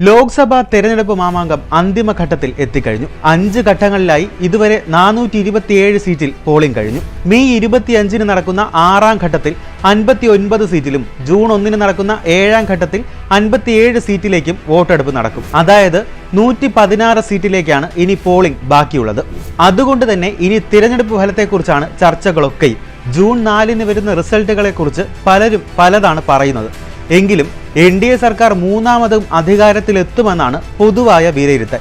ലോക്സഭാ തെരഞ്ഞെടുപ്പ് മാമാങ്കം അന്തിമഘട്ടത്തിൽ എത്തിക്കഴിഞ്ഞു. 5 ഘട്ടങ്ങളിലായി ഇതുവരെ 427 സീറ്റിൽ പോളിംഗ് കഴിഞ്ഞു. മെയ് 25-ന് നടക്കുന്ന 6ാം ഘട്ടത്തിൽ 59 സീറ്റിലും ജൂൺ 1-ന് നടക്കുന്ന 7ാം ഘട്ടത്തിൽ 57 സീറ്റിലേക്കും വോട്ടെടുപ്പ് നടക്കും. അതായത് 116 സീറ്റിലേക്കാണ് ഇനി പോളിംഗ് ബാക്കിയുള്ളത്. അതുകൊണ്ട് തന്നെ ഇനി തിരഞ്ഞെടുപ്പ് ഫലത്തെക്കുറിച്ചാണ് ചർച്ചകളൊക്കെയും. ജൂൺ 4-ന് വരുന്ന റിസൾട്ടുകളെ കുറിച്ച് പലരും പലതാണ് പറയുന്നത്. എങ്കിലും NDA സർക്കാർ മൂന്നാമതും അധികാരത്തിലെത്തുമെന്നാണ് പൊതുവായ വിലയിരുത്തൽ.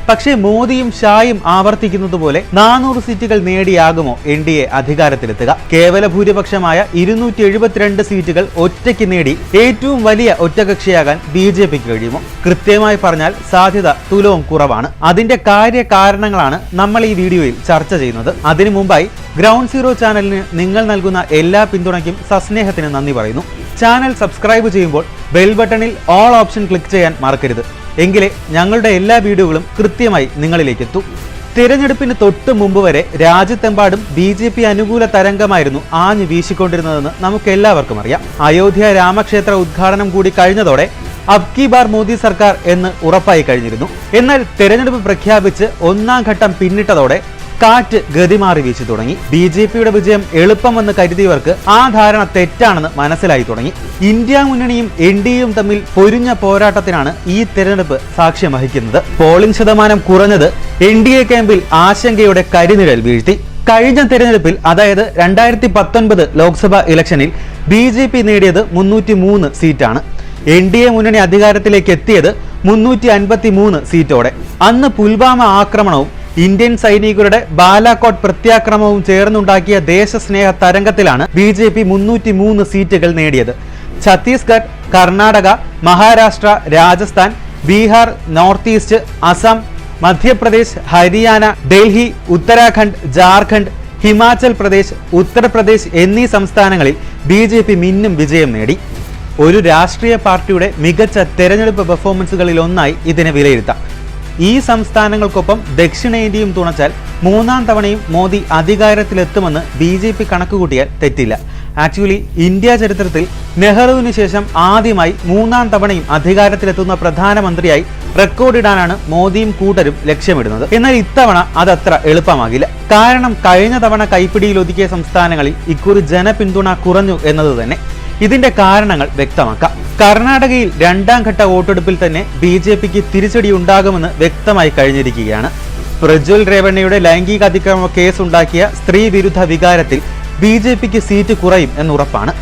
പക്ഷേ മോദിയും ഷായും ആവർത്തിക്കുന്നത് പോലെ 400 സീറ്റുകൾ നേടിയാകുമോ NDA അധികാരത്തിലെത്തുക? കേവല ഭൂരിപക്ഷമായ 272 സീറ്റുകൾ ഒറ്റയ്ക്ക് നേടി ഏറ്റവും വലിയ ഒറ്റകക്ഷിയാകാൻ BJPക്ക് കഴിയുമോ? കൃത്യമായി പറഞ്ഞാൽ സാധ്യത തുലവും കുറവാണ്. അതിന്റെ കാര്യകാരണങ്ങളാണ് നമ്മൾ ഈ വീഡിയോയിൽ ചർച്ച ചെയ്യുന്നത്. അതിനു മുമ്പായി ഗ്രൗണ്ട് സീറോ ചാനലിന് നിങ്ങൾ നൽകുന്ന എല്ലാ പിന്തുണയ്ക്കും സസ്നേഹത്തിന് നന്ദി പറയുന്നു. ചാനൽ സബ്സ്ക്രൈബ് ചെയ്യുമ്പോൾ ബെൽ ബട്ടണിൽ ഓൾ ഓപ്ഷൻ ക്ലിക്ക് ചെയ്യാൻ മറക്കരുത്. എങ്കിലേ ഞങ്ങളുടെ എല്ലാ വീഡിയോകളും കൃത്യമായി നിങ്ങളിലേക്ക് എത്തൂ. തിരഞ്ഞെടുപ്പിന് തൊട്ട് മുമ്പ് വരെ രാജ്യത്തെമ്പാടും BJP അനുകൂല തരംഗമായിരുന്നു ആഞ്ഞു വീശിക്കൊണ്ടിരുന്നതെന്ന് നമുക്ക് എല്ലാവർക്കും അറിയാം. അയോധ്യ രാമക്ഷേത്ര ഉദ്ഘാടനം കൂടി കഴിഞ്ഞതോടെ അബ് കി ബാർ മോദി സർക്കാർ എന്ന് ഉറപ്പായി കഴിഞ്ഞിരുന്നു. എന്നാൽ തെരഞ്ഞെടുപ്പ് പ്രഖ്യാപിച്ച് 1ാം ഘട്ടം പിന്നിട്ടതോടെ കാറ്റ് ഗതിമാറി വീശി തുടങ്ങി. BJPയുടെ വിജയം എളുപ്പമെന്ന് കരുതിയവർക്ക് ആ ധാരണ തെറ്റാണെന്ന് മനസ്സിലായി തുടങ്ങി. ഇന്ത്യ മുന്നണിയും NDAയും തമ്മിൽ പൊരിഞ്ഞ പോരാട്ടത്തിനാണ് ഈ തെരഞ്ഞെടുപ്പ് സാക്ഷ്യം വഹിക്കുന്നത്. പോളിംഗ് ശതമാനം കുറഞ്ഞത് NDA ക്യാമ്പിൽ ആശങ്കയുടെ കരിനിഴൽ വീഴ്ത്തി. കഴിഞ്ഞ തെരഞ്ഞെടുപ്പിൽ, അതായത് 2019 ലോക്സഭാ ഇലക്ഷനിൽ BJP നേടിയത് 303 സീറ്റാണ്. NDA മുന്നണി അധികാരത്തിലേക്ക് എത്തിയത് 353 സീറ്റോടെ. അന്ന് പുൽവാമ ആക്രമണവും ഇന്ത്യൻ സൈനികരുടെ ബാലാകോട്ട് പ്രത്യാക്രമണവും ചേർന്നുണ്ടാക്കിയ ദേശസ്നേഹ തരംഗത്തിലാണ് BJP 303 സീറ്റുകൾ നേടിയത്. ഛത്തീസ്ഗഡ്, കർണാടക, മഹാരാഷ്ട്ര, രാജസ്ഥാൻ, ബീഹാർ, നോർത്ത് ഈസ്റ്റ്, അസം, മധ്യപ്രദേശ്, ഹരിയാന, ഡൽഹി, ഉത്തരാഖണ്ഡ്, ജാർഖണ്ഡ്, ഹിമാചൽ പ്രദേശ്, ഉത്തർപ്രദേശ് എന്നീ സംസ്ഥാനങ്ങളിൽ BJP മിന്നും വിജയം നേടി. ഒരു രാഷ്ട്രീയ പാർട്ടിയുടെ മികച്ച തെരഞ്ഞെടുപ്പ് പെർഫോമൻസുകളിൽ ഒന്നായി ഇതിനെ വിലയിരുത്താം. ഈ സംസ്ഥാനങ്ങൾക്കൊപ്പം ദക്ഷിണേന്ത്യയും തുണച്ചാൽ 3ാം തവണയും മോദി അധികാരത്തിലെത്തുമെന്ന് BJP കണക്കുകൂട്ടിയാൽ തെറ്റില്ല. ആക്ച്വലി ഇന്ത്യ ചരിത്രത്തിൽ നെഹ്റുവിന് ശേഷം ആദ്യമായി 3ാം തവണയും അധികാരത്തിലെത്തുന്ന പ്രധാനമന്ത്രിയായി റെക്കോർഡിടാനാണ് മോദിയും കൂട്ടരും ലക്ഷ്യമിടുന്നത്. എന്നാൽ ഇത്തവണ അതത്ര എളുപ്പമാകില്ല. കാരണം കഴിഞ്ഞ തവണ കൈപ്പിടിയിൽ ഒതുക്കിയ സംസ്ഥാനങ്ങളിൽ ഇക്കുറി ജനപിന്തുണ കുറഞ്ഞു എന്നത് തന്നെ. ഇതിന്റെ കാരണങ്ങൾ വ്യക്തമാക്കാം. കർണാടകയിൽ 2ാം ഘട്ട വോട്ടെടുപ്പിൽ തന്നെ BJPക്ക് തിരിച്ചടി ഉണ്ടാകുമെന്ന് വ്യക്തമായി കഴിഞ്ഞിരിക്കുകയാണ്. പ്രജ്വൽ രേവണ്ണയുടെ ലൈംഗിക അതിക്രമ കേസുണ്ടാക്കിയ സ്ത്രീ വിരുദ്ധ വികാരത്തിൽ BJPക്ക് സീറ്റ് കുറയും എന്നുറപ്പാണ്.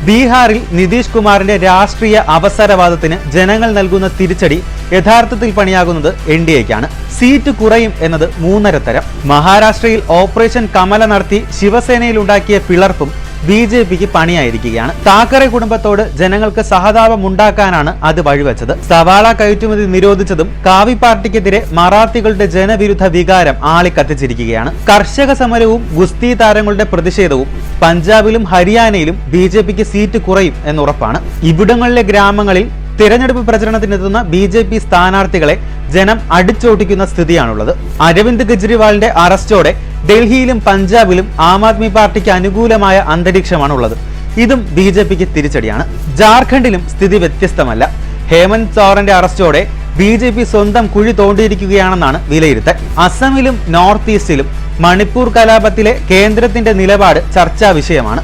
ബീഹാറിൽ നിതീഷ് കുമാറിന്റെ രാഷ്ട്രീയ അവസരവാദത്തിന് ജനങ്ങൾ നൽകുന്ന തിരിച്ചടി യഥാർത്ഥത്തിൽ പണിയാകുന്നത് NDAയ്ക്കാണ്. സീറ്റ് കുറയും എന്നത് 3.5 തരം. മഹാരാഷ്ട്രയിൽ ഓപ്പറേഷൻ കമല നടത്തി ശിവസേനയിൽ ഉണ്ടാക്കിയ പിളർപ്പും BJPക്ക് പണിയായിരിക്കുകയാണ്. താക്കറെ കുടുംബത്തോട് ജനങ്ങൾക്ക് സഹതാപം ഉണ്ടാക്കാനാണ് അത് വഴിവെച്ചത്. സവാള കയറ്റുമതി നിരോധിച്ചതും കാവി പാർട്ടിക്കെതിരെ മറാത്തികളുടെ ജനവിരുദ്ധ വികാരം ആളിക്കത്തിച്ചിരിക്കുകയാണ്. കർഷക സമരവും ഗുസ്തി താരങ്ങളുടെ പ്രതിഷേധവും പഞ്ചാബിലും ഹരിയാനയിലും BJPക്ക് സീറ്റ് കുറയും എന്നുറപ്പാണ്. ഇവിടങ്ങളിലെ ഗ്രാമങ്ങളിൽ തിരഞ്ഞെടുപ്പ് പ്രചരണത്തിനെത്തുന്ന BJP സ്ഥാനാർത്ഥികളെ ജനം അടിച്ചോട്ടിക്കുന്ന സ്ഥിതിയാണുള്ളത്. അരവിന്ദ് കെജ്രിവാളിന്റെ അറസ്റ്റോടെ ഡൽഹിയിലും പഞ്ചാബിലും ആം ആദ്മി പാർട്ടിക്ക് അനുകൂലമായ അന്തരീക്ഷമാണുള്ളത്. ഇതും BJPക്ക് തിരിച്ചടിയാണ്. ജാർഖണ്ഡിലും സ്ഥിതി വ്യത്യസ്തമല്ല. ഹേമന്ത് സോറന്റെ അറസ്റ്റോടെ BJP സ്വന്തം കുഴി തോണ്ടിയിരിക്കുകയാണെന്നാണ് വിലയിരുത്തൽ. അസമിലും നോർത്ത് ഈസ്റ്റിലും മണിപ്പൂർ കലാപത്തിലെ കേന്ദ്രത്തിന്റെ നിലപാട് ചർച്ചാ വിഷയമാണ്.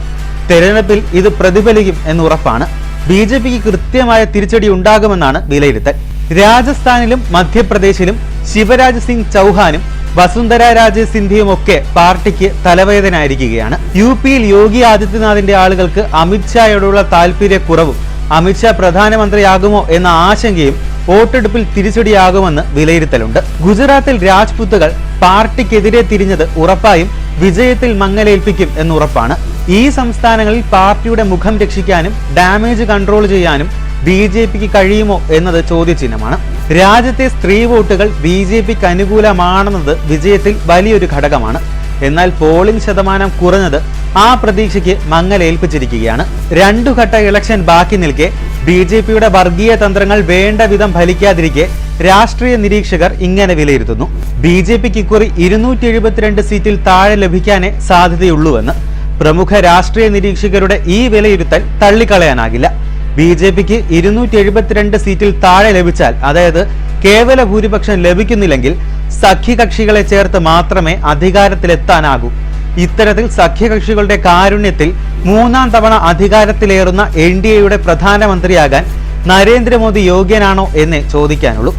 തെരഞ്ഞെടുപ്പിൽ ഇത് പ്രതിഫലിക്കും എന്നുറപ്പാണ്. BJPക്ക് കൃത്യമായ തിരിച്ചടി ഉണ്ടാകുമെന്നാണ് വിലയിരുത്തൽ. രാജസ്ഥാനിലും മധ്യപ്രദേശിലും ശിവരാജ് സിംഗ് ചൗഹാനും വസുന്ധര രാജെ സിന്ധ്യയും ഒക്കെ പാർട്ടിക്ക് തലവേദനയായിരിക്കുകയാണ്. UPയിൽ യോഗി ആദിത്യനാഥിന്റെ ആളുകൾക്ക് അമിത്ഷായോടുള്ള താല്പര്യക്കുറവും അമിത്ഷാ പ്രധാനമന്ത്രിയാകുമോ എന്ന ആശങ്കയും വോട്ടെടുപ്പിൽ തിരിച്ചടിയാകുമെന്ന് വിലയിരുത്തലുണ്ട്. ഗുജറാത്തിൽ രാജ്പുത്തുകൾ പാർട്ടിക്കെതിരെ തിരിഞ്ഞത് ഉറപ്പായും വിജയത്തിൽ മങ്ങലേൽപ്പിക്കും എന്നുറപ്പാണ്. ഈ സംസ്ഥാനങ്ങളിൽ പാർട്ടിയുടെ മുഖം രക്ഷിക്കാനും ഡാമേജ് കൺട്രോൾ ചെയ്യാനും BJPക്ക് കഴിയുമോ എന്നത് ചോദ്യചിഹ്നമാണ്. രാജ്യത്തെ സ്ത്രീ വോട്ടുകൾ BJPക്ക് അനുകൂലമാണെന്നത് വിജയത്തിൽ വലിയൊരു ഘടകമാണ്. എന്നാൽ പോളിംഗ് ശതമാനം കുറഞ്ഞത് ആ പ്രതീക്ഷയ്ക്ക് മങ്ങലേൽപ്പിച്ചിരിക്കുകയാണ്. 2 ഘട്ട ഇലക്ഷൻ ബാക്കി നിൽക്കെ BJPയുടെ വർഗീയ തന്ത്രങ്ങൾ വേണ്ട വിധം ഫലിക്കാതിരിക്കെ രാഷ്ട്രീയ നിരീക്ഷകർ ഇങ്ങനെ വിലയിരുത്തുന്നു. BJPക്ക് ഇക്കുറി 272 സീറ്റിൽ താഴെ ലഭിക്കാനേ സാധ്യതയുള്ളൂവെന്ന്. പ്രമുഖ രാഷ്ട്രീയ നിരീക്ഷകരുടെ ഈ വിലയിരുത്തൽ തള്ളിക്കളയാനാകില്ല. BJPക്ക് 272 സീറ്റിൽ താഴെ ലഭിച്ചാൽ, അതായത് കേവല ഭൂരിപക്ഷം ലഭിക്കുന്നില്ലെങ്കിൽ സഖ്യകക്ഷികളെ ചേർത്ത് മാത്രമേ അധികാരത്തിലെത്താനാകൂ. ഇത്തരത്തിൽ സഖ്യകക്ഷികളുടെ കാരുണ്യത്തിൽ 3ാം തവണ അധികാരത്തിലേറുന്ന NDAയുടെ പ്രധാനമന്ത്രിയാകാൻ നരേന്ദ്രമോദി യോഗ്യനാണോ എന്നേ ചോദിക്കാനുള്ളൂ.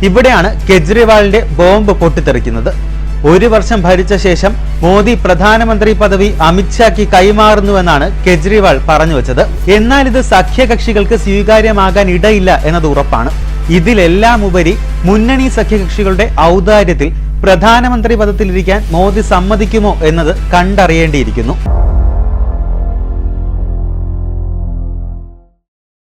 ഇവിടെയാണ് കെജ്രിവാളിന്റെ ബോംബ് പൊട്ടിത്തെറിക്കുന്നത്. 1 വർഷം ഭരിച്ച ശേഷം മോദി പ്രധാനമന്ത്രി പദവി അമിത്ഷാക്ക് കൈമാറുന്നുവെന്നാണ് കെജ്രിവാൾ പറഞ്ഞു വെച്ചത്. എന്നാൽ ഇത് സഖ്യകക്ഷികൾക്ക് സ്വീകാര്യമാകാൻ ഇടയില്ല എന്നത് ഉറപ്പാണ്. ഇതിലെല്ലാം ഉപരി മുന്നണി സഖ്യകക്ഷികളുടെ ഔദാര്യത്തിൽ പ്രധാനമന്ത്രി പദത്തിലിരിക്കാൻ മോദി സമ്മതിക്കുമോ എന്നത് കണ്ടറിയേണ്ടിയിരിക്കുന്നു.